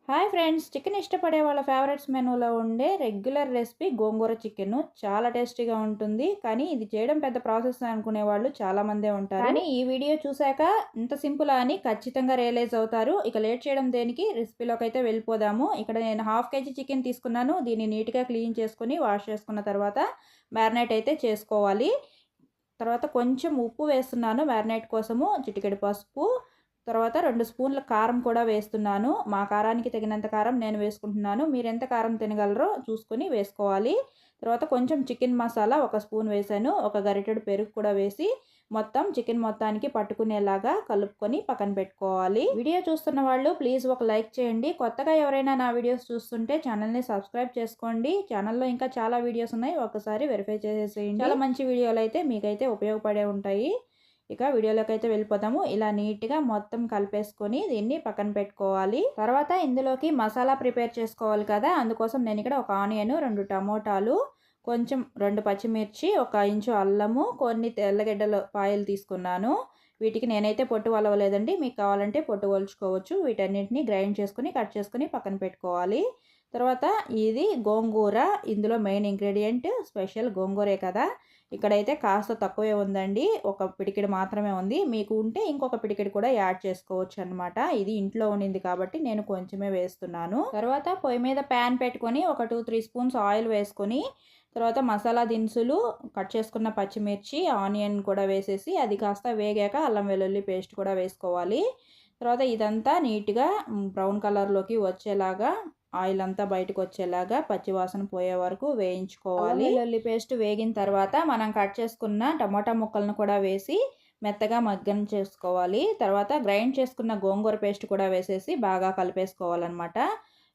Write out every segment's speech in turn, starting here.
Hi friends, chicken ఇష్టపడే వాళ్ళ favourites మెనూలో ఉండే రెగ్యులర్ రెసిపీ గోంగూర చికెన్ చాలా టేస్టీగా ఉంటుంది. కానీ ఇది చేయడం పెద్ద ప్రాసెస్ అనుకునే వాళ్ళు చాలామందే ఉంటారు. కానీ ఈ వీడియో చూశాక ఇంత సింపుల్ అని ఖచ్చితంగా రియలైజ్ అవుతారు. ఇక లేట్ చేయడం దేనికి, రెసిపీలోకి అయితే వెళ్ళిపోదాము. ఇక్కడ నేను హాఫ్ కేజీ చికెన్ తీసుకున్నాను. దీన్ని నీట్గా క్లీన్ చేసుకుని వాష్ చేసుకున్న తర్వాత మ్యారినేట్ అయితే చేసుకోవాలి. తర్వాత కొంచెం ఉప్పు వేస్తున్నాను మ్యారినేట్ కోసము, చిటికెడు పసుపు, తర్వాత 2 స్పూన్ల కారం కూడా వేస్తున్నాను. మా కారానికి తగినంత కారం నేను వేసుకుంటున్నాను. మీరు ఎంత కారం తినగలరో చూసుకొని వేసుకోవాలి. తర్వాత కొంచెం చికెన్ మసాలా 1 స్పూన్ వేసాను. ఒక గరిటెడు పెరుగు కూడా వేసి మొత్తం చికెన్ మొత్తానికి పట్టుకునేలాగా కలుపుకొని పక్కన పెట్టుకోవాలి. వీడియో చూస్తున్న వాళ్ళు ప్లీజ్ ఒక లైక్ చేయండి. కొత్తగా ఎవరైనా నా వీడియోస్ చూస్తుంటే ఛానల్ని సబ్స్క్రైబ్ చేసుకోండి. ఛానల్లో ఇంకా చాలా వీడియోస్ ఉన్నాయి, ఒకసారి వెరిఫై చేసేసేయండి. చాలా మంచి వీడియోలు అయితే మీకైతే ఉపయోగపడే ఉంటాయి. ఇక వీడియోలోకి అయితే వెళ్ళిపోతాము. ఇలా నీట్గా మొత్తం కలిపేసుకొని దీన్ని పక్కన పెట్టుకోవాలి. తర్వాత ఇందులోకి మసాలా ప్రిపేర్ చేసుకోవాలి కదా, అందుకోసం నేను ఇక్కడ ఒక ఆనియన్, 2 టమోటాలు, కొంచెం 2 పచ్చిమిర్చి, 1 ఇంచు అల్లము, కొన్ని తెల్లగడ్డల పాయలు తీసుకున్నాను. వీటికి నేనైతే పొట్టు వలవలేదండి, మీకు కావాలంటే పొట్టు వలుచుకోవచ్చు. వీటన్నిటిని గ్రైండ్ చేసుకుని కట్ చేసుకుని పక్కన పెట్టుకోవాలి. తర్వాత ఇది గోంగూర, ఇందులో మెయిన్ ఇంగ్రీడియంట్ స్పెషల్ గోంగూరే కదా. ఇక్కడైతే కాస్త తక్కువే ఉందండి, ఒక పిడికెడు మాత్రమే ఉంది. మీకు ఉంటే ఇంకొక పిడికెడు కూడా యాడ్ చేసుకోవచ్చు అనమాట. ఇది ఇంట్లో ఉండింది కాబట్టి నేను కొంచెమే వేస్తున్నాను. తర్వాత పొయ్యి మీద ప్యాన్ పెట్టుకొని ఒక 2-3 స్పూన్స్ ఆయిల్ వేసుకొని, తర్వాత మసాలా దినుసులు, కట్ చేసుకున్న పచ్చిమిర్చి, ఆనియన్ కూడా వేసేసి అది కాస్త వేగాక అల్లం వెల్లుల్లి పేస్ట్ కూడా వేసుకోవాలి. తర్వాత ఇదంతా నీట్గా బ్రౌన్ కలర్లోకి వచ్చేలాగా, ఆయిల్ అంతా బయటకు వచ్చేలాగా పచ్చివాసన పోయే వరకు వేయించుకోవాలి. వెల్లుల్లి పేస్ట్ వేగిన తర్వాత మనం కట్ చేసుకున్న టమాటా ముక్కలను కూడా వేసి మెత్తగా మగ్గన చేసుకోవాలి. తర్వాత గ్రైండ్ చేసుకున్న గోంగూర పేస్ట్ కూడా వేసేసి బాగా కలిపేసుకోవాలన్నమాట.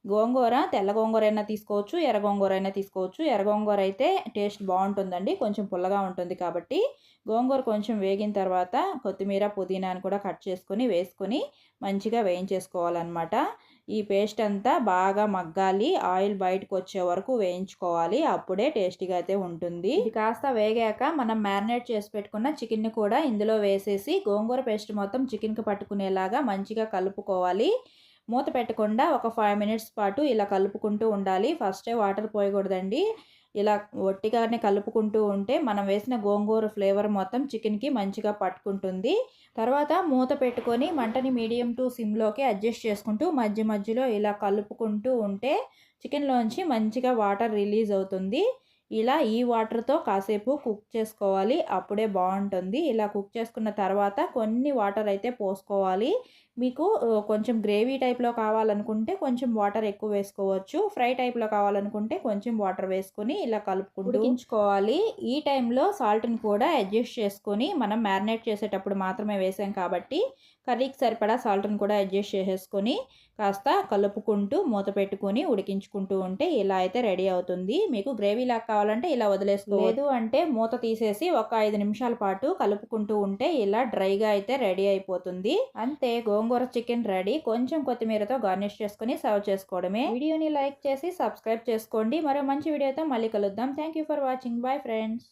గోంగూర తెల్ల గోంగూర అయినా తీసుకోవచ్చు, ఎర్ర గోంగూర అయినా తీసుకోవచ్చు. ఎర్ర గోంగూర అయితే టేస్ట్ బాగుంటుందండి, కొంచెం పుల్లగా ఉంటుంది కాబట్టి. గోంగూర కొంచెం వేగిన తర్వాత కొత్తిమీర, పుదీనాను కూడా కట్ చేసుకొని వేసుకొని మంచిగా వేయించేసుకోవాలన్నమాట. ఈ పేస్ట్ అంతా బాగా మగ్గాలి, ఆయిల్ బయటకు వచ్చే వరకు వేయించుకోవాలి. అప్పుడే టేస్టీగా అయితే ఉంటుంది. ఇది కాస్త వేగాక మనం మ్యారినేట్ చేసి పెట్టుకున్న చికెన్ని కూడా ఇందులో వేసేసి గోంగూర పేస్ట్ మొత్తం చికెన్కి పట్టుకునేలాగా మంచిగా కలుపుకోవాలి. మూత పెట్టకుండా ఒక 5 మినిట్స్ పాటు ఇలా కలుపుకుంటూ ఉండాలి. ఫస్టే వాటర్ పోయకూడదండి. ఇలా ఒట్టిగానే కలుపుకుంటూ ఉంటే మనం వేసిన గోంగూర ఫ్లేవర్ మొత్తం చికెన్కి మంచిగా పట్టుకుంటుంది. తర్వాత మూత పెట్టుకొని మంటని మీడియం టు సిమ్లోకి అడ్జస్ట్ చేసుకుంటూ మధ్య మధ్యలో ఇలా కలుపుకుంటూ ఉంటే చికెన్లోంచి మంచిగా వాటర్ రిలీజ్ అవుతుంది. ఇలా ఈ వాటర్తో కాసేపు కుక్ చేసుకోవాలి, అప్పుడే బాగుంటుంది. ఇలా కుక్ చేసుకున్న తర్వాత కొన్ని వాటర్ అయితే పోసుకోవాలి. మీకు కొంచెం గ్రేవీ టైప్లో కావాలనుకుంటే కొంచెం వాటర్ ఎక్కువ వేసుకోవచ్చు. ఫ్రై టైప్లో కావాలనుకుంటే కొంచెం వాటర్ వేసుకొని ఇలా కలుపుకుంటూ ఉడికించుకోవాలి. ఈ టైంలో సాల్ట్ని కూడా అడ్జస్ట్ చేసుకొని, మనం మ్యారినేట్ చేసేటప్పుడు మాత్రమే వేసాం కాబట్టి కర్రీకి సరిపడా సాల్ట్ని కూడా అడ్జస్ట్ చేసేసుకొని కాస్త కలుపుకుంటూ మూత పెట్టుకొని ఉడికించుకుంటూ ఉంటే ఇలా అయితే రెడీ అవుతుంది. మీకు గ్రేవీ లాగా కావాలంటే ఇలా వదిలేసుకోలేదు అంటే మూత తీసేసి ఒక 5 నిమిషాల పాటు కలుపుకుంటూ ఉంటే ఇలా డ్రైగా అయితే రెడీ అయిపోతుంది. అంతే, గోంగూర చికెన్ రెడీ. కొంచెం కొత్తిమీరతో గార్నిష్ చేసుకుని సర్వ్ చేసుకోవడమే. వీడియోని లైక్ చేసి సబ్స్క్రైబ్ చేసుకోండి. మరో మంచి వీడియోతో మళ్ళీ కలుద్దాం. Thank you for watching. Bye friends.